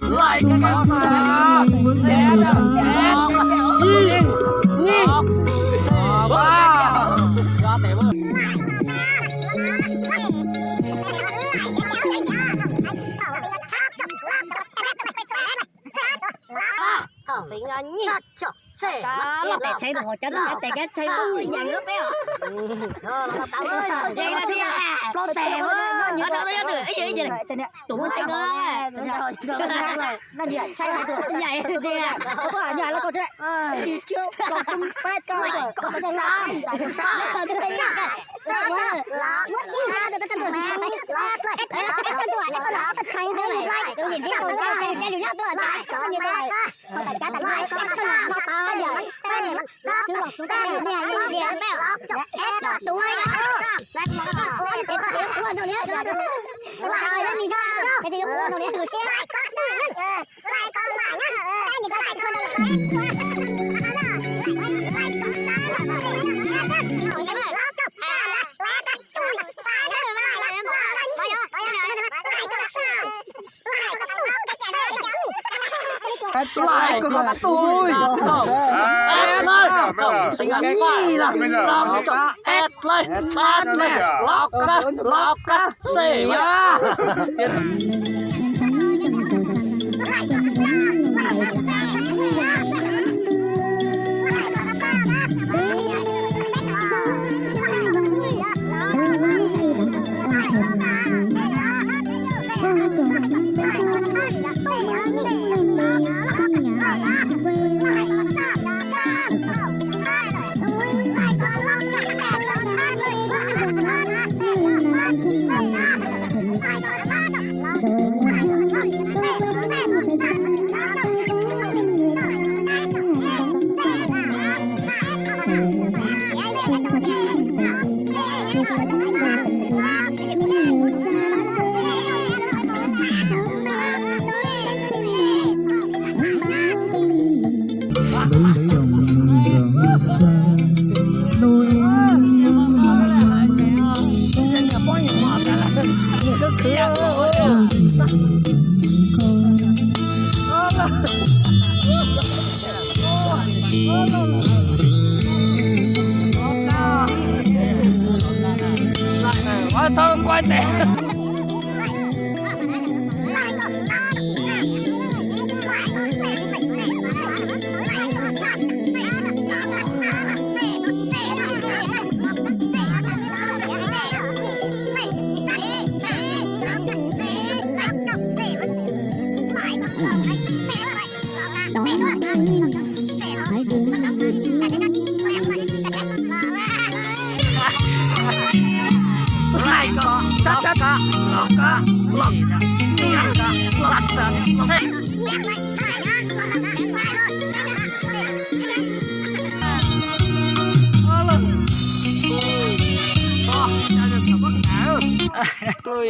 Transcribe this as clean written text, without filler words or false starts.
lại cái con mà Xe là tẹt xe đồ chân là tẹt cái xe ui dàn nước đấy à. Tao ơi, đây là gì à? Lo tè nó như thế đấy được. Ấy gì này? Tụi nó tẹt ơi. Nó gì à? Chạy rồi. Vậy đi à. Có tôi ở nhà là con chứ. Chỉ chưa còn tung phát cao rồi. Còn cái sai. lại của con tôi ép lên sinh ra nhi là lọc ép lên lọc cá xỉ á thơm quá tệ. Tôi